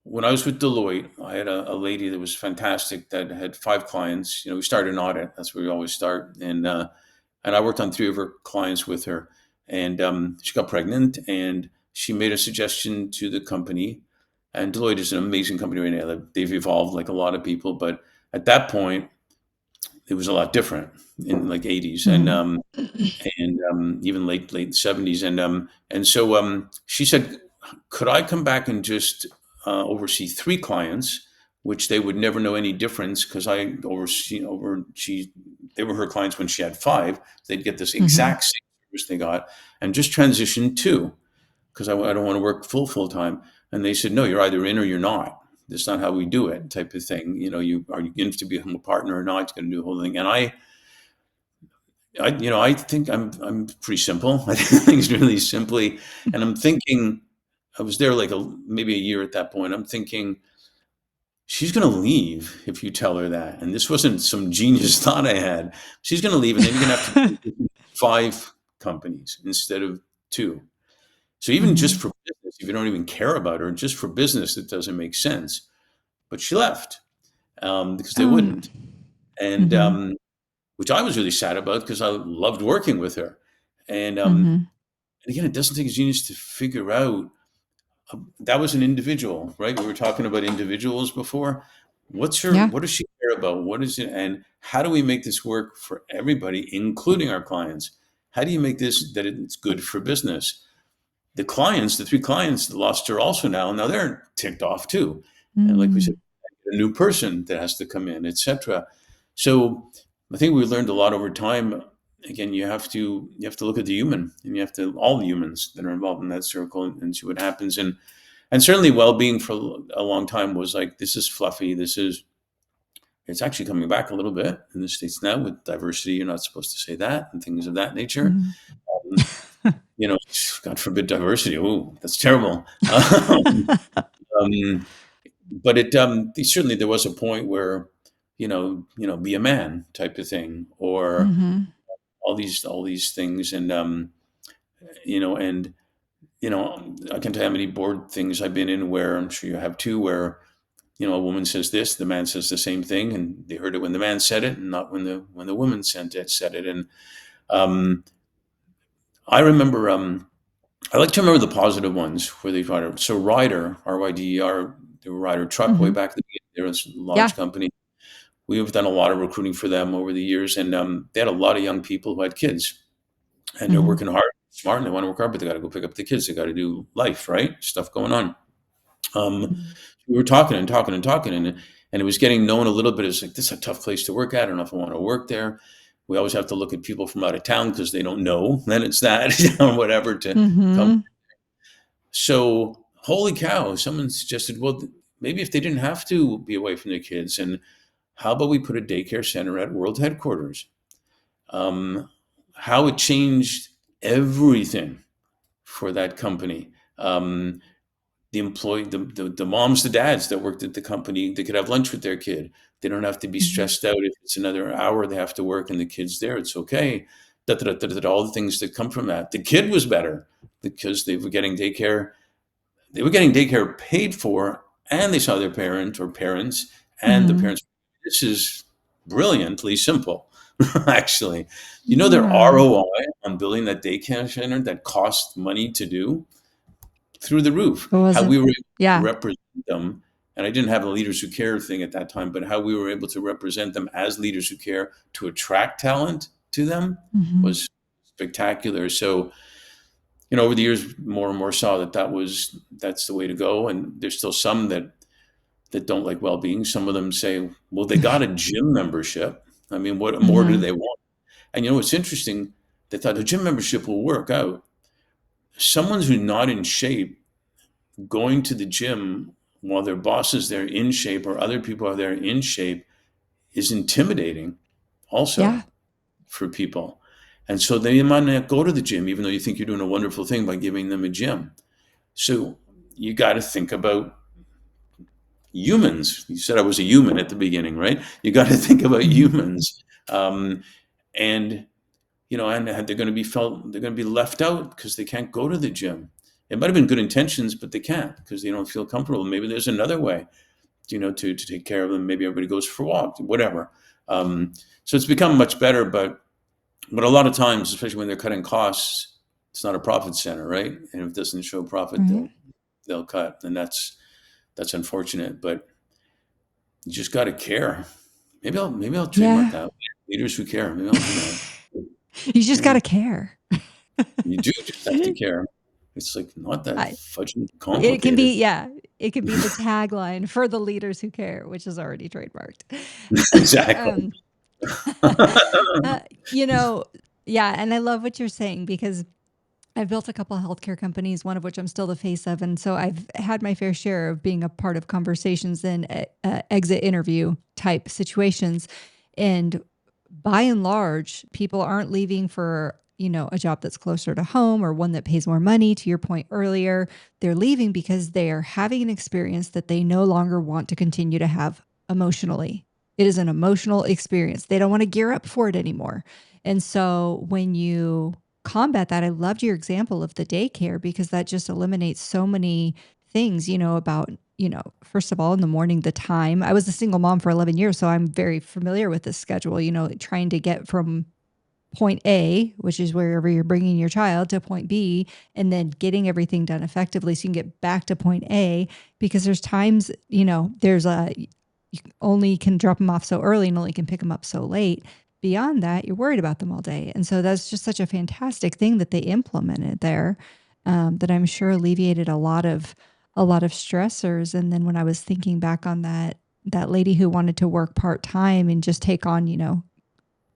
When I was with Deloitte, I had a lady that was fantastic that had 5 clients. We started an audit. That's where we always start, and I worked on 3 of her clients with her. And she got pregnant, and she made a suggestion to the company. And Deloitte is an amazing company right now. They've evolved like a lot of people, but at that point, it was a lot different in like 80s mhm. and even late 70s. And so she said, "Could I come back and just oversee 3 clients?" Which they would never know any difference because I they were her clients when she had 5. They'd get this Mhm. exact same service they got, and just transition 2 because I don't want to work full time. And they said, "No, you're either in or you're not. That's not how we do it," type of thing. You are you in to become a partner or not? It's going to do the whole thing. And I think I'm pretty simple. I think things really simply, and I'm thinking I was there like maybe a year at that point. I'm thinking she's going to leave if you tell her that, and this wasn't some genius thought I had. She's going to leave, and then you're going to have to 5 companies instead of 2. So even just Mhm. for business, if you don't even care about her, just for business, it doesn't make sense. But she left because they Oh. wouldn't, and Mhm. which I was really sad about because I loved working with her. And Mhm. again, it doesn't take a genius to figure out that was an individual, right? We were talking about individuals before. Yeah. What does she care about? What is it? And how do we make this work for everybody, including our clients? How do you make this that it's good for business? The 3 clients that lost her also now they're ticked off too. And like we said, Mm. a new person that has to come in, etc. So I think we learned a lot over time. Again, you have to look at the human, and you have to all the humans that are involved in that circle and see what happens. And certainly well-being for a long time was like, this is fluffy. It's actually coming back a little bit in the States now with diversity. You're not supposed to say that and things of that nature. Mhm. Um, God forbid diversity. Oh, that's terrible. Um, but certainly there was a point where, be a man type of thing, or Mhm. all these things. And I can tell you how many board things I've been in where I'm sure you have too, where a woman says this, the man says the same thing, and they heard it when the man said it, and not when the woman said it. And um, I remember, I like to remember the positive ones where they Ryder. So Ryder, RYDER, they were Ryder Truck way Mhm. back at the beginning. They were a Yeah. large company. We have done a lot of recruiting for them over the years, and they had a lot of young people who had kids, and they're Mhm. working hard, smart, and they want to work hard, but they got to go pick up the kids. They got to do life, right? Stuff going on. Um, Mhm. we were talking and talking and talking, and it was getting known a little bit as like, this is a tough place to work at. I don't know if I want to work there. We always have to look at people from out of town because they don't know. Then it's that, whatever, to come. Mhm. So, holy cow, someone suggested, well, maybe if they didn't have to be away from their kids, and how about we put a daycare center at world headquarters? um, how it changed everything for that company. The employee, the moms, the dads that worked at the company, they could have lunch with their kid. They don't have to be Mhm. stressed out if it's another hour they have to work and the kid's there. It's okay. Da, da, da, da, da, all the things that come from that. The kid was better because they were getting daycare. They were getting daycare paid for, and they saw their parent or parents, and the Mhm. parents. This is brilliantly simple, actually. You know their Yeah. ROI on building that daycare center that cost money to do? Through the roof. It How we wasn't were able to yeah. represent them, and I didn't have a Leaders Who Care thing at that time, but how we were able to represent them as leaders who care to attract talent to them Mhm. was spectacular. So, over the years, more and more saw that's the way to go. And there's still some that don't like well-being. Some of them say, well, they got a gym membership. I mean, what more do Mhm. they want? And it's interesting. They thought the gym membership will work out. Someone who's not in shape going to the gym while their boss is there in shape or other people are there in shape is intimidating also Yeah. for people. And so they might not go to the gym, even though you think you're doing a wonderful thing by giving them a gym. So you got to think about humans. You said I was a human at the beginning, right? You got to think about Mhm. humans. And and they're going to they're going to be left out because they can't go to the gym. It might have been good intentions, but they can't because they don't feel comfortable. Maybe there's another way, to take care of them. Maybe everybody goes for a walk, whatever. Um, so it's become much better, but a lot of times, especially when they're cutting costs, it's not a profit center, right? And if it doesn't show profit, Right. they'll cut, and that's unfortunate. But you just got to care. Maybe I'll trademark Yeah. that. Leaders who care. Maybe I'll do that. You just Yeah. gotta care. You do just have to care. It's like not that I fudging it can complicated. be yeah, it could be the tagline for the leaders who care, which is already trademarked. Exactly. Um, uh, you know yeah, and I love what you're saying because I've built a couple of healthcare companies, one of which I'm still the face of, and so I've had my fair share of being a part of conversations and exit interview type situations. And by and large, people aren't leaving for a job that's closer to home or one that pays more money. To your point earlier, they're leaving because they are having an experience that they no longer want to continue to have emotionally. It is an emotional experience. They don't want to gear up for it anymore. And so when you combat that. I loved your example of the daycare because that just eliminates so many things, about, first of all, in the morning, the time. I was a single mom for 11 years, so I'm very familiar with this schedule, trying to get from point A, which is wherever you're bringing your child, to point B, and then getting everything done effectively so you can get back to point A. Because there's times, there's you only can drop them off so early and only can pick them up so late. Beyond that, you're worried about them all day. And so that's just such a fantastic thing that they implemented there, that I'm sure alleviated a lot of stressors. And then when I was thinking back on that lady who wanted to work part time and just take on,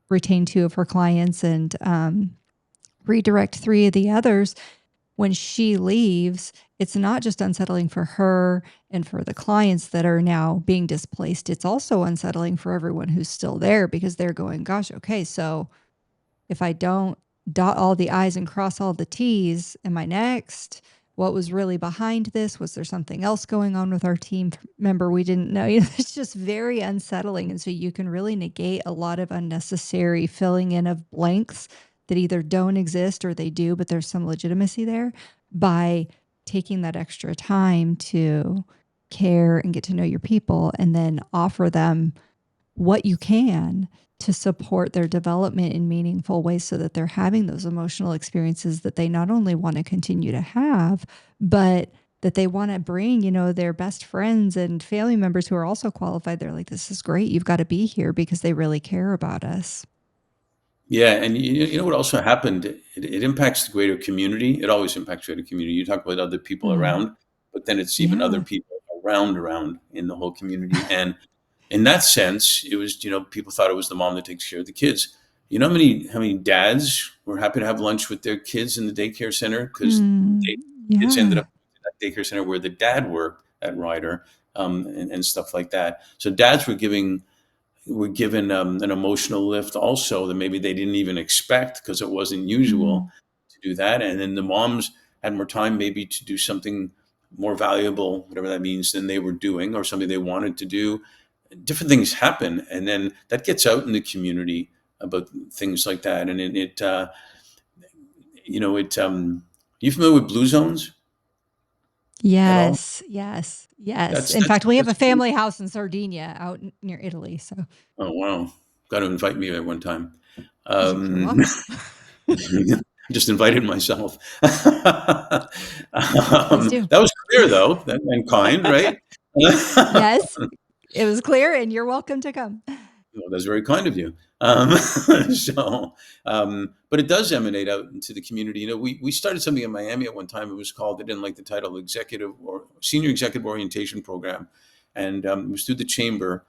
retain two of her clients and redirect three of the others, when she leaves, it's not just unsettling for her and for the clients that are now being displaced. It's also unsettling for everyone who's still there because they're going, gosh, okay, so if I don't dot all the I's and cross all the T's, am I next? What was really behind this? Was there something else going on with our team member we didn't know? It's just very unsettling. And so you can really negate a lot of unnecessary filling in of blanks that either don't exist or they do, but there's some legitimacy there by taking that extra time to care and get to know your people and then offer them what you can to support their development in meaningful ways so that they're having those emotional experiences that they not only want to continue to have, but that they want to bring, their best friends and family members who are also qualified. They're like, this is great. You've got to be here because they really care about us. Yeah, and you know what also happened? It impacts the greater community. It always impacts the greater community. You talk about other people Mm, around, but then it's even other yeah. people around in the whole community. And in that sense, it was people thought it was the mom that takes care of the kids. You know how many dads were happy to have lunch with their kids in the daycare center because Mm, kids ended yeah. up in that daycare center where the dad worked at Ryder, and stuff like that. So dads were were given an emotional lift also that maybe they didn't even expect because it wasn't usual Mhm. to do that. And then the moms had more time maybe to do something more valuable, whatever that means, than they were doing, or something they wanted to do. Different things happen, and then that gets out in the community about things like that. And you familiar with blue zones at all? Yes, yes, yes. That's In that's fact, we have a that's family house in Sardinia out near Italy, so oh wow, got to invite me at one time. you're Um, welcome. just invited myself. Please do. That was clear though, and kind, right? Yes, it was clear, and you're welcome to come. Well, that's very kind of you. So, but it does emanate out into the community. We started something in Miami at one time. It was called, they didn't like the title, Executive or Senior Executive Orientation Program. And it was through the chamber.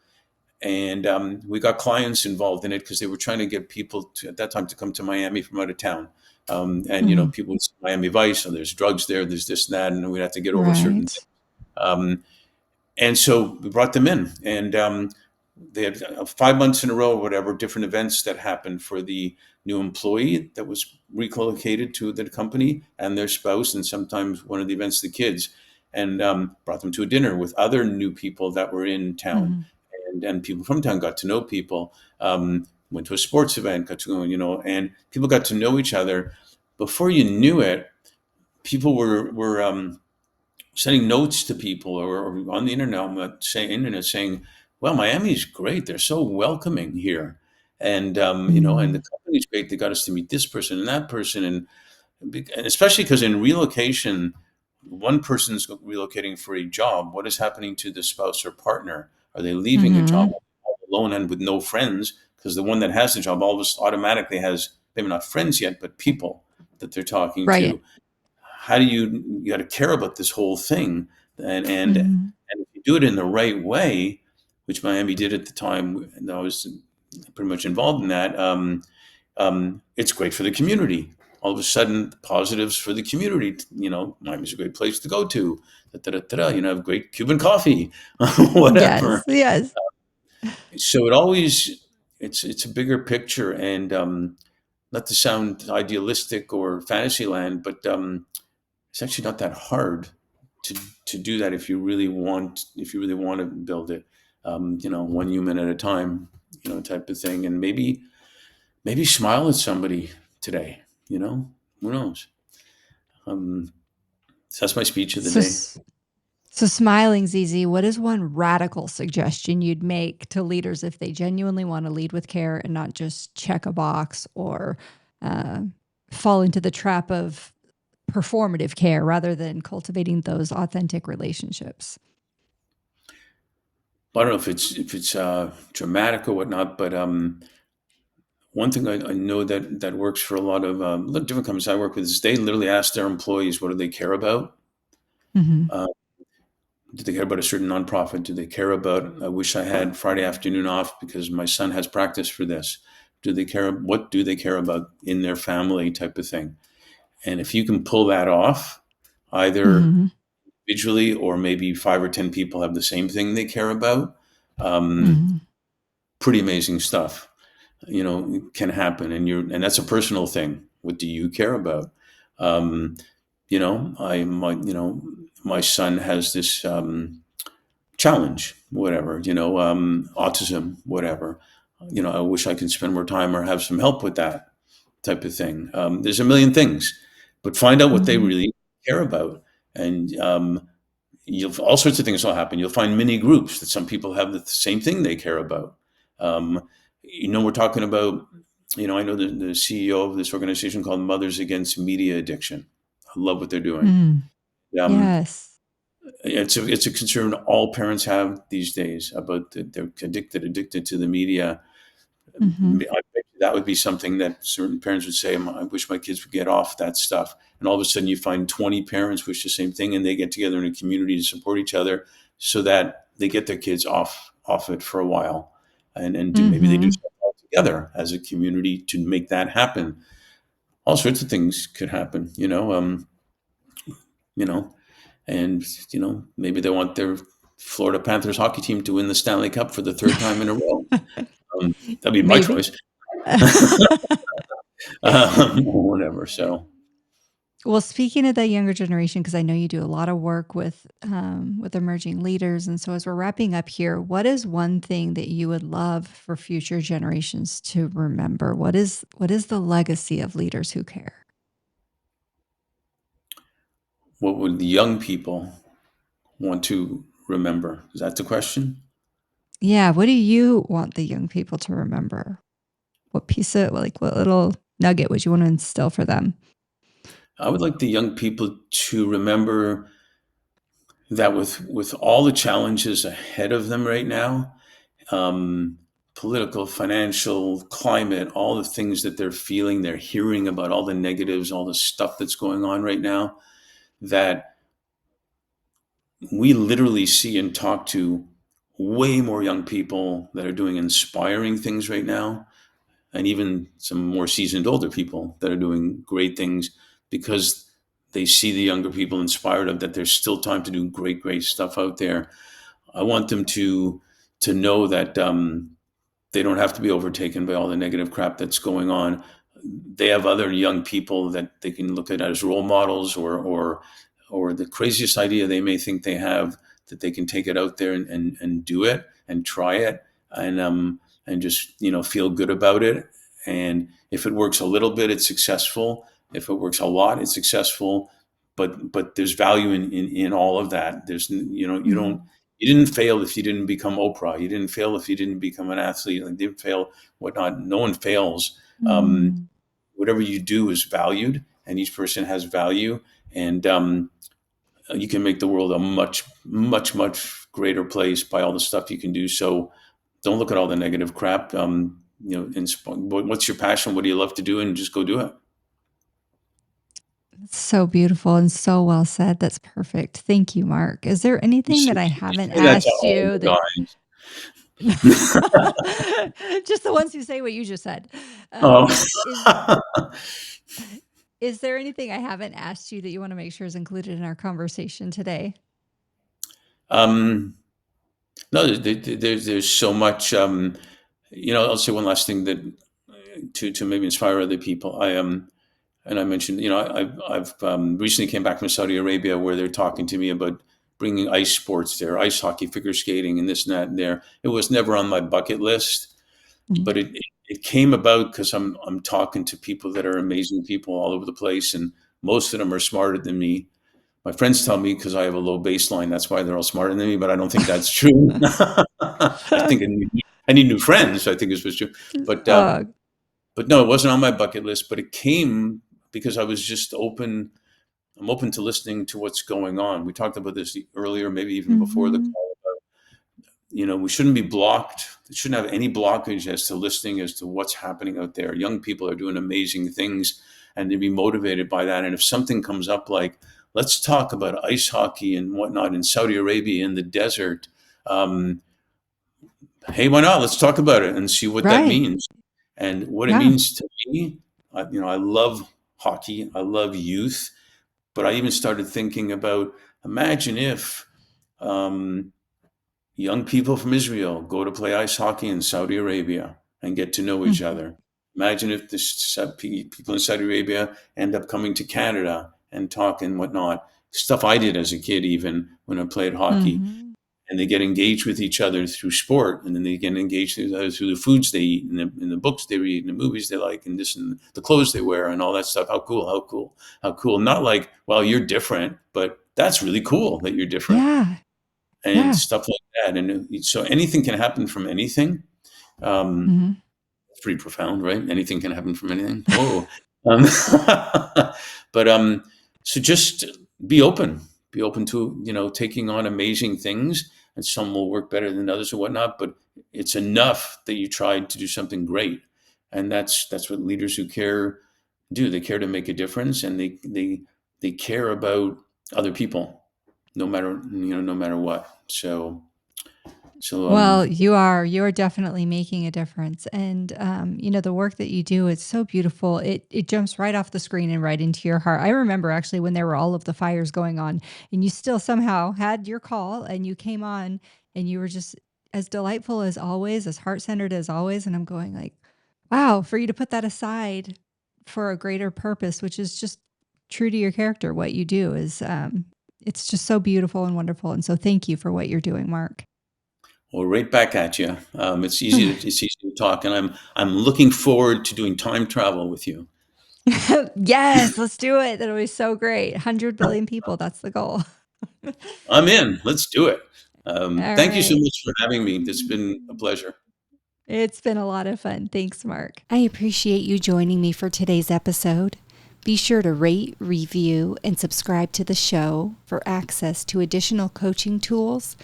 And we got clients involved in it because they were trying to get people to, at that time, to come to Miami from out of town. Mhm. People would say Miami Vice, so there's drugs there, there's this and that, and we'd have to get over certain things. Right. Um, and so we brought them in, and they had 5 months in a row or whatever, different events that happened for the new employee that was relocated to the company and their spouse, and sometimes one of the events, the kids, and brought them to a dinner with other new people that were in town. Mhm. And people from town got to know people, went to a sports event, got to go, and people got to know each other. Before you knew it, people were sending notes to people, or on the internet saying, "Well, Miami's great. They're so welcoming here, and the Mm. company's great. They got us to meet this person and that person, and especially because in relocation, one person's relocating for a job. What is happening to the spouse or partner? Are they leaving a job Mhm. all alone and with no friends? Because the one that has the job always automatically has maybe not friends yet, but people that they're talking Right. to. How do you got to care about this whole thing, Mhm. and if you do it in the right way, which Miami did at the time, and I was pretty much involved in that. It's great for the community. All of a sudden, positives for the community. Miami's a great place to go to. Da, da, da, da, have great Cuban coffee, whatever. Yes, yes. So it's a bigger picture, and not to sound idealistic or fantasy land, but it's actually not that hard to do that if you really want to build it. One human at a time, type of thing, and maybe smile at somebody today. Who knows? Um, so that's my speech of the So day. s so smiling's easy. What is one radical suggestion you'd make to leaders if they genuinely wanna lead with care and not just check a box or, uh, fall into the trap of performative care rather than cultivating those authentic relationships? I don't know if it's dramatic or whatnot, but one thing I know that works for a lot of different companies I work with is they literally ask their employees, what do they care about? Mhm. Uh, do they care about a certain nonprofit? Do they care about, I wish I had Friday afternoon off because my son has practice for this? What do they care about in their family, type of thing? And if you can pull that off, either Mhm. individually or maybe 5 or 10 people have the same thing they care about, um, Mhm. pretty amazing stuff, can happen. And that's a personal thing. What do you care about? Um, my son has this, challenge, whatever, autism, whatever. I wish I could spend more time or have some help with that, type of thing. There's a million things, but find out what they Mhm. really care about. And all sorts of things will happen. You'll find mini groups that some people have the same thing they care about. We're talking about, I know the CEO of this organization called Mothers Against Media Addiction. I love what they're doing. Mm. Um, Yes. it's a concern all parents have these days about they're addicted to the media. Mhm. I bet that would be something that certain parents would say, I wish my kids would get off that stuff. And all of a sudden you find 20 parents wish the same thing, and they get together in a community to support each other so that they get their kids off it for a while, and maybe they do Mhm. stuff all together as a community to make that happen. All sorts of things could happen, you know, and maybe they want Florida Panthers hockey team to win the Stanley Cup for the third time in a row. That'd be my Maybe. choice. Whatever. So Well, speaking of the younger generation, because I know you do a lot of work with emerging leaders, and so as we're wrapping up here, what is one thing that you would love for future generations to remember? What is the legacy of leaders who care? what would the young people want to remember? Is that the question? Yeah, what do you want the young people to remember? What little nugget would you want to instill for them? I would like the young people to remember that with all the challenges ahead of them right now, um, political, financial, climate, all the things that they're feeling, they're hearing about all the negatives, all the stuff that's going on right now, that we literally see and talk to way more young people that are doing inspiring things right now, and even some more seasoned older people that are doing great things because they see the younger people inspired of that there's still time to do great stuff out there. I want them to know that they don't have to be overtaken by all the negative crap that's going on. They have other young people that they can look at as role models, or the craziest idea they may think they have, that they can take it out there and do it and try it, and just feel good about it. And if it works a little bit, it's successful. If it works a lot, it's successful. But there's value in all of that. There's Mhm. you didn't fail if you didn't become Oprah. You didn't fail if you didn't become an athlete. You didn't fail, whatnot. No one fails. Mm. Whatever you do is valued, and each person has value. And you can make the world a much greater place by all the stuff you can do. So don't look at all the negative crap. What's your passion? What do you love to do? And just go do it. So beautiful and so well said. That's perfect. Thank you, Mark. Is there You anything say, that I you haven't say that to asked all you the that guys. just the ones who say what you just said? Oh. Is is there anything I haven't asked you that you want to make sure is included in our conversation today? um, no, there's so much. I'll say one last thing that to maybe inspire other people. And I mentioned, I've recently came back from Saudi Arabia, where they're talking to me about bringing ice sports there, ice hockey, figure skating, and this and that and there. It was never on my bucket list, Mhm. but it came about because I'm talking to people that are amazing people all over the place, and most of them are smarter than me. My friends tell me because I have a low baseline, that's why they're all smarter than me, but I don't think that's true. I think I need new friends, I think is what's true. But Uh, but no, it wasn't on my bucket list, but it came because I was just open. I'm open to listening to what's going on. We talked about this earlier, maybe even before the mhm, call. We shouldn't be blocked. We shouldn't have any blockage as to listening as to what's happening out there. Young people are doing amazing things, and to be motivated by that. And if something comes up like, let's talk about ice hockey and whatnot in Saudi Arabia in the desert, um, hey, why not? Let's talk about it and see what that right. means. And what it Yeah. means to me, I love hockey. I love youth, but I even started thinking about, imagine if um, young people from Israel go to play ice hockey in Saudi Arabia and get to know each Mhm, other. Imagine if people in Saudi Arabia end up coming to Canada and talk and whatnot. Stuff I did as a kid, even when I played hockey, mhm. and they get engaged with each other through sport, and then they get engaged with each other through the foods they eat, and the books they read, and the movies they like, and this and the clothes they wear, and all that stuff. How cool! How cool! How cool! Not like, well, you're different, but that's really cool that you're different, Yeah. and Yeah. stuff like that. And so anything can happen from anything. Um, Mhm. it's pretty profound, right? Anything can happen from anything. Whoa. Um, but so just be open to, taking on amazing things, and some will work better than others or whatnot, but it's enough that you tried to do something great. And that's what leaders who care do. They care to make a difference, and they care about other people, no matter what. So So, Well, you are definitely making a difference. And the work that you do is so beautiful. It jumps right off the screen and right into your heart. I remember actually when there were all of the fires going on and you still somehow had your call and you came on and you were just as delightful as always, as heart-centered as always. And I'm going like, wow, for you to put that aside for a greater purpose, which is just true to your character, what you do is it's just so beautiful and wonderful. And so thank you for what you're doing, Mark. well, right back at you. It's easy to talk, and I'm looking forward to doing time travel with you. Yes, let's do it. That'll be so great. 100 billion people, that's the goal. I'm in. Let's do it. All Thank you so right. much for having me. It's been a pleasure. It's been a lot of fun. Thanks, Mark. I appreciate you joining me for today's episode. Be sure to rate, review, and subscribe to the show for access to additional coaching tools,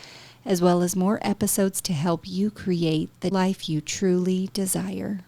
as well as more episodes to help you create the life you truly desire.